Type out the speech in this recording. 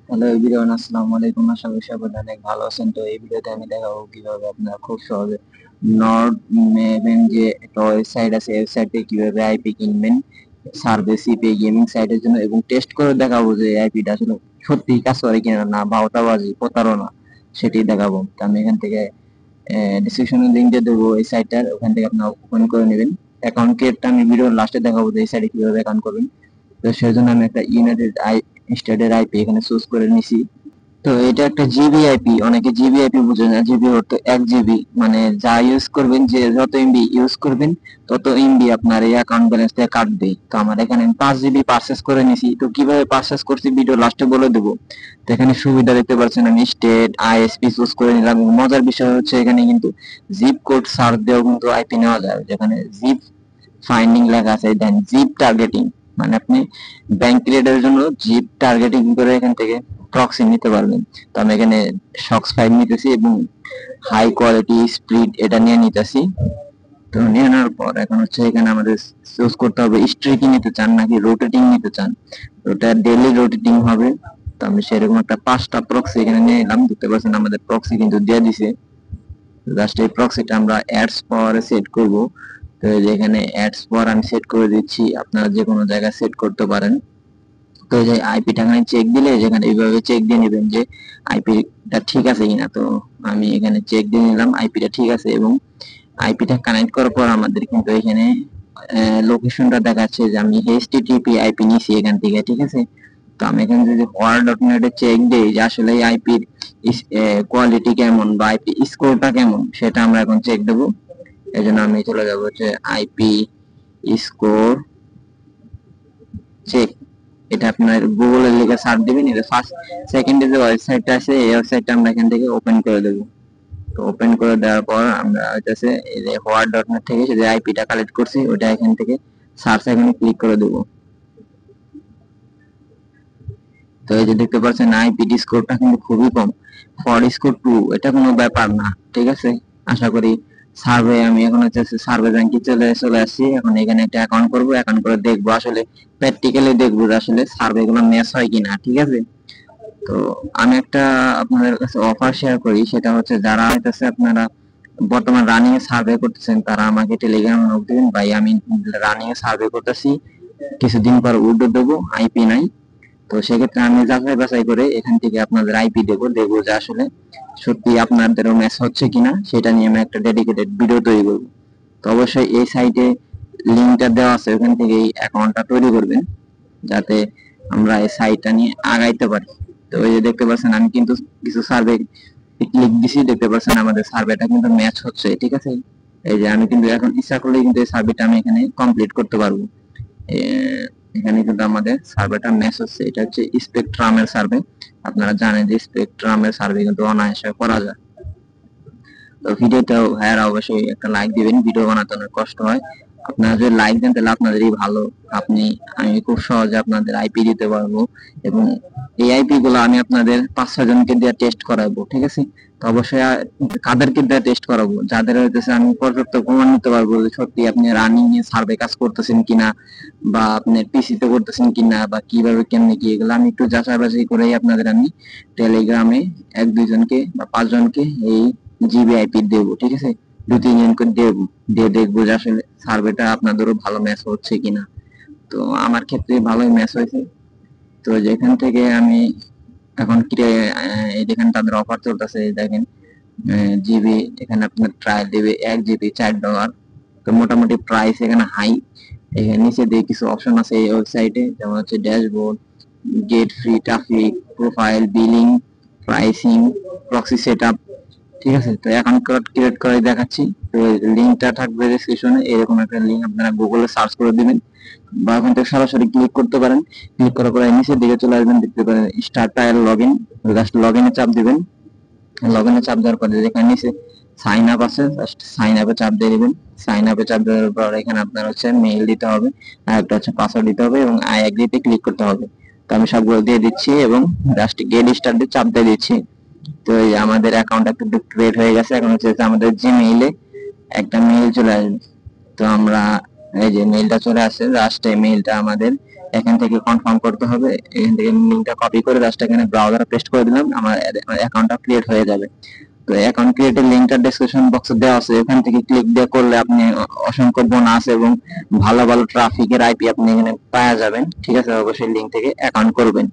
Hello everyone, আসসালামু আলাইকুম। আশা করি সবাই অনেক ভালো আছেন। তো এই ভিডিওতে আমি দেখাবো কিভাবে আপনারা খুব সহজে নর্ড মেভেন যে একটা ওয়েবসাইট আছে, এই ওয়েবসাইটে কিভাবে আইপি কিনবেন সার্ভিস সিপি গেমিং সাইটের জন্য, এবং টেস্ট করে দেখাবো যে আইপিটা আসলে সত্যি কাজ করে কিনা, না ভাওতাবাজি প্রতারণা, সেটি দেখাবো। তো আমি এখান থেকে ডিসক্রিপশনে লিংক দিয়ে দেবো এই সাইটটার, ওখান থেকে আপনারা ওপেন করে নেবেন। অ্যাকাউন্ট ক্রিয়েটটা আমি ভিডিওর লাস্টে দেখাবো যে এই সাইটে কিভাবে অ্যাকাউন্ট করবেন। তো সেজন্য আমি একটা ইউনাইটেড স্টেটের আইপি এখানে চুজ করে নিছি। তো এটা একটা জিবি আইপি, অনেকে জিবি আইপি বুঝে না। জিবি অর্থ 1 জিবি, মানে যা ইউজ করবেন, যে যত এমবি ইউজ করবেন তত এমবি আপনার এই অ্যাকাউন্ট ব্যালেন্স থেকে কাটবে। তো আমার এখানে আমি 5 জিবি পারচেস করে নিছি। তো কিভাবে পারচেস করছি ভিডিও লাস্টে বলে দেবো। তো এখানে সুবিধা দেখতে পাচ্ছেন, আমি স্টেট আইএসপি চুজ করে নিলাম। মজার বিষয় হচ্ছে এখানে কিন্তু জিপ কোড সার্চ দিয়েও কিন্তু আইপি নেওয়া যায়, যেখানে জিপ ফাইন্ডিং লেখা আছে, দেন জিপ টার্গেটিং, মানে আপনি ব্যাংক ক্রিয়েটের জন্য জিপ টার্গেটিং করে এখান থেকে প্রক্সি নিতে পারবেন। তো আমি এখানে শক্স 5 নিতেছি এবং হাই কোয়ালিটি স্প্লিট এটা নিয়ে নিতেছি। তো নিয়ে নেওয়ার পর এখন হচ্ছে এখানে আমাদের চুজ করতে হবে স্ট্রিকিং নিতে চান নাকি রোটেটিং নিতে চান। ওটা ডেইলি রোটেটিং হবে। তো আমি সেরকম একটা 5টা প্রক্সি এখানে নিয়ে নিলাম। দেখতে পাচ্ছেন আমাদের প্রক্সি কিন্তু দিয়ে দিছে। জাস্ট এই প্রক্সিটা আমরা অ্যাডস পাওয়ারে সেট করব। তো এই যে এখানে অ্যাডস পাওয়ার আমি সেট করে দিচ্ছি, আপনারা যে কোনো জায়গায় সেট করতে পারেন। তো এই যে আইপিটা এখানে চেক দিলে, যেখানে এইভাবে চেক দিয়ে নেবেন যে আইপিটা ঠিক আছে কিনা। তো আমি এখানে চেক দিয়ে নিলাম আইপিটা ঠিক আছে, এবং আইপিটা কানেক্ট করার পর আমাদের কিন্তু এখানে লোকেশনটা দেখাচ্ছে যে আমি এইচটিটিপি আইপি নিছি এখান থেকে, ঠিক আছে। তো আমি এখানে যদি হোয়ার ডট নেটে চেক দিই যে আসলে এই আইপির কোয়ালিটি কেমন বা আইপি স্কোরটা কেমন, সেটা আমরা এখন চেক দেবো। এই জন্য আমি চলে যাবো হচ্ছে আইপি স্কোর চেক। এটা আপনার গুগলে লিখে সার্চ দিবেন। এটা ফার্স্ট সেকেন্ডে যে ওয়েবসাইটটা আছে, এই ওয়েবসাইটটা আমরা এখান থেকে ওপেন করে দেবো। তো ওপেন করে দেওয়ার পর আমরা হচ্ছে এই যে হোয়ার ডট নেট থেকে যে আইপিটা কালেক্ট করছি ওটা এখান থেকে সার্চ এখানে ক্লিক করে দেবো। তো এই যে দেখতে পাচ্ছেন আইপিডি স্কোরটা কিন্তু খুবই কম, ফর স্কোর 2, এটা কোনো ব্যাপার না, ঠিক আছে। আশা করি সার্ভে, আমি এখন হচ্ছে সার্ভে ব্যাংকে চলে চলে আসছি। এখন এখানে একটা অ্যাকাউন্ট করবো, অ্যাকাউন্ট করে দেখবো আসলে প্র্যাকটিক্যালি দেখবো যে আসলে সার্ভে গুলো ম্যাচ হয় কিনা, ঠিক আছে। তো আমি একটা আপনাদের কাছে অফার শেয়ার করি, সেটা হচ্ছে যারা হইতেছে আপনারা বর্তমান রানিং এ সার্ভে করতেছেন তারা আমাকে টেলিগ্রামে নক দিবেন, ভাই আমি রানিং এ সার্ভে করতেছি, কিছুদিন পর উইড্রো দেবো, আইপি নাই। তো সেক্ষেত্রে আমি যাচাই বাছাই করে এখান থেকে আপনাদের আইপি দেবো, দেখবো যে আসলে সত্যি আপনাদেরও ম্যাচ হচ্ছে কিনা, সেটা নিয়ে আমি একটা ডেডিকেটেড ভিডিও তৈরি করবো। তো অবশ্যই এই সাইটে লিঙ্কটা দেওয়া আছে, ওখান থেকে এই অ্যাকাউন্টটা তৈরি করবেন যাতে আমরা এই সাইটটা নিয়ে আগাইতে পারি। তো এই যে দেখতে পাচ্ছেন আমি কিন্তু কিছু সার্ভে ক্লিক দিছি, দেখতে পাচ্ছেন আমাদের সার্ভেটা কিন্তু ম্যাচ হচ্ছে, ঠিক আছে। এই যে আমি কিন্তু এখন ইচ্ছা করলে কিন্তু এই সার্ভেটা আমি এখানে কমপ্লিট করতে পারবো। এখানে কিন্তু আমাদের সার্ভেটা ম্যাচ হচ্ছে। এটা হচ্ছে স্পেকট্রামের সার্ভে। আপনারা জানেন যে স্পেকট্রামের সার্ভে কিন্তু অনায়াসে করা যায়। তো ভিডিওটাও ভাইয়ারা অবশ্যই একটা লাইক দিবেন, ভিডিও বানাতে অনেক কষ্ট হয়। আপনারা যদি লাইক দেন তাহলে আপনাদেরই ভালো। আমি খুব সহজে আপনাদের আইপি দিতে পারবো, এবং এই আইপি গুলো আমি আপনাদের 5-6 জনকে দিয়ে টেস্ট করাবো, ঠিক আছে। তো অবশ্যই কাদেরকে দিয়ে টেস্ট করাবো, যাদের হইতেছে আমি পর্যাপ্ত প্রমাণ নিতে পারবো যে সত্যি আপনি রানিং এ সার্ভে কাজ করতেছেন কিনা, বা আপনি পিসি তে করতেছেন কিনা, বা কিভাবে কেমনে কি, এগুলো আমি একটু যাচাই বাছাই করেই আপনাদের আমি টেলিগ্রামে 1-2 জনকে বা 5 জনকে এই জিবি আইপি দেবো, ঠিক আছে। 2-3 জনকে দেবো, দিয়ে দেখবো যে আসলে সার্ভেটা আপনাদেরও ভালো ম্যাচ হচ্ছে কিনা। তো আমার ক্ষেত্রে ভালোই ম্যাচ হয়েছে। তো যেখান থেকে আমি এখন এই দেখেন তাদের অফার চলতেছে, দেখেন জিবি এখানে আপনার ট্রায়াল দেবে 1 জিবি $4। তো মোটামুটি প্রাইস এখানে হাই। এখানে নিচে দিয়ে কিছু অপশন আছে এই ওয়েবসাইটে, যেমন হচ্ছে dashboard, gate free traffic, profile, billing, pricing, proxy setup, ঠিক আছে। তো অ্যাকাউন্ট ক্রিয়েট করে দেখাচ্ছি। তো লিঙ্কটা থাকবে ডেসক্রিপশনে, এরকম একটা লিঙ্ক আপনারা গুগলে সার্চ করে দিবেন, বা ওখান থেকে সরাসরি ক্লিক করতে পারেন। ক্লিক করার পরে নিচের দিকে চলে আসবেন, দেখতে পারেন স্টার্ট ট্রায়াল লগইন, জাস্ট লগইনে চাপ দিবেন। লগইনে চাপ দেওয়ার পরে যেখানে নিচে সাইন আপ আছে, জাস্ট সাইন আপে চাপ দিয়ে দিবেন। সাইন আপে চাপ দেওয়ার পর এখানে আপনার হচ্ছে মেইল দিতে হবে, আর একটা হচ্ছে পাসওয়ার্ড দিতে হবে, এবং আই এগ্রিতে ক্লিক করতে হবে। তো আমি সবগুলো দিয়ে দিচ্ছি এবং জাস্ট গেট স্টার্ট দিয়ে চাপ দিয়ে দিচ্ছি। তো এই আমাদের অ্যাকাউন্ট একটু ক্রিয়েট হয়ে গেছে। এখন হচ্ছে আমাদের জিমেইলে একটা মেইল চলে আসবে। তো আমরা এই যে মেইলটা চলে আসছে, জাস্ট এই মেইলটা আমাদের এখান থেকে কনফার্ম করতে হবে। এখান থেকে লিঙ্কটা কপি করে জাস্ট এখানে ব্রাউজারে পেস্ট করে দিলাম, আমার অ্যাকাউন্টটা ক্রিয়েট হয়ে যাবে। তো অ্যাকাউন্ট ক্রিয়েটের লিঙ্কটা ডেসক্রিপশন বক্সে দেওয়া আছে, এখান থেকে ক্লিক দিয়ে করলে আপনি অসংখ্য বোনাস এবং ভালো ভালো ট্রাফিকের আইপি আপনি এখানে পাওয়া যাবেন। ঠিক আছে, অবশ্যই লিঙ্ক থেকে অ্যাকাউন্ট করবেন।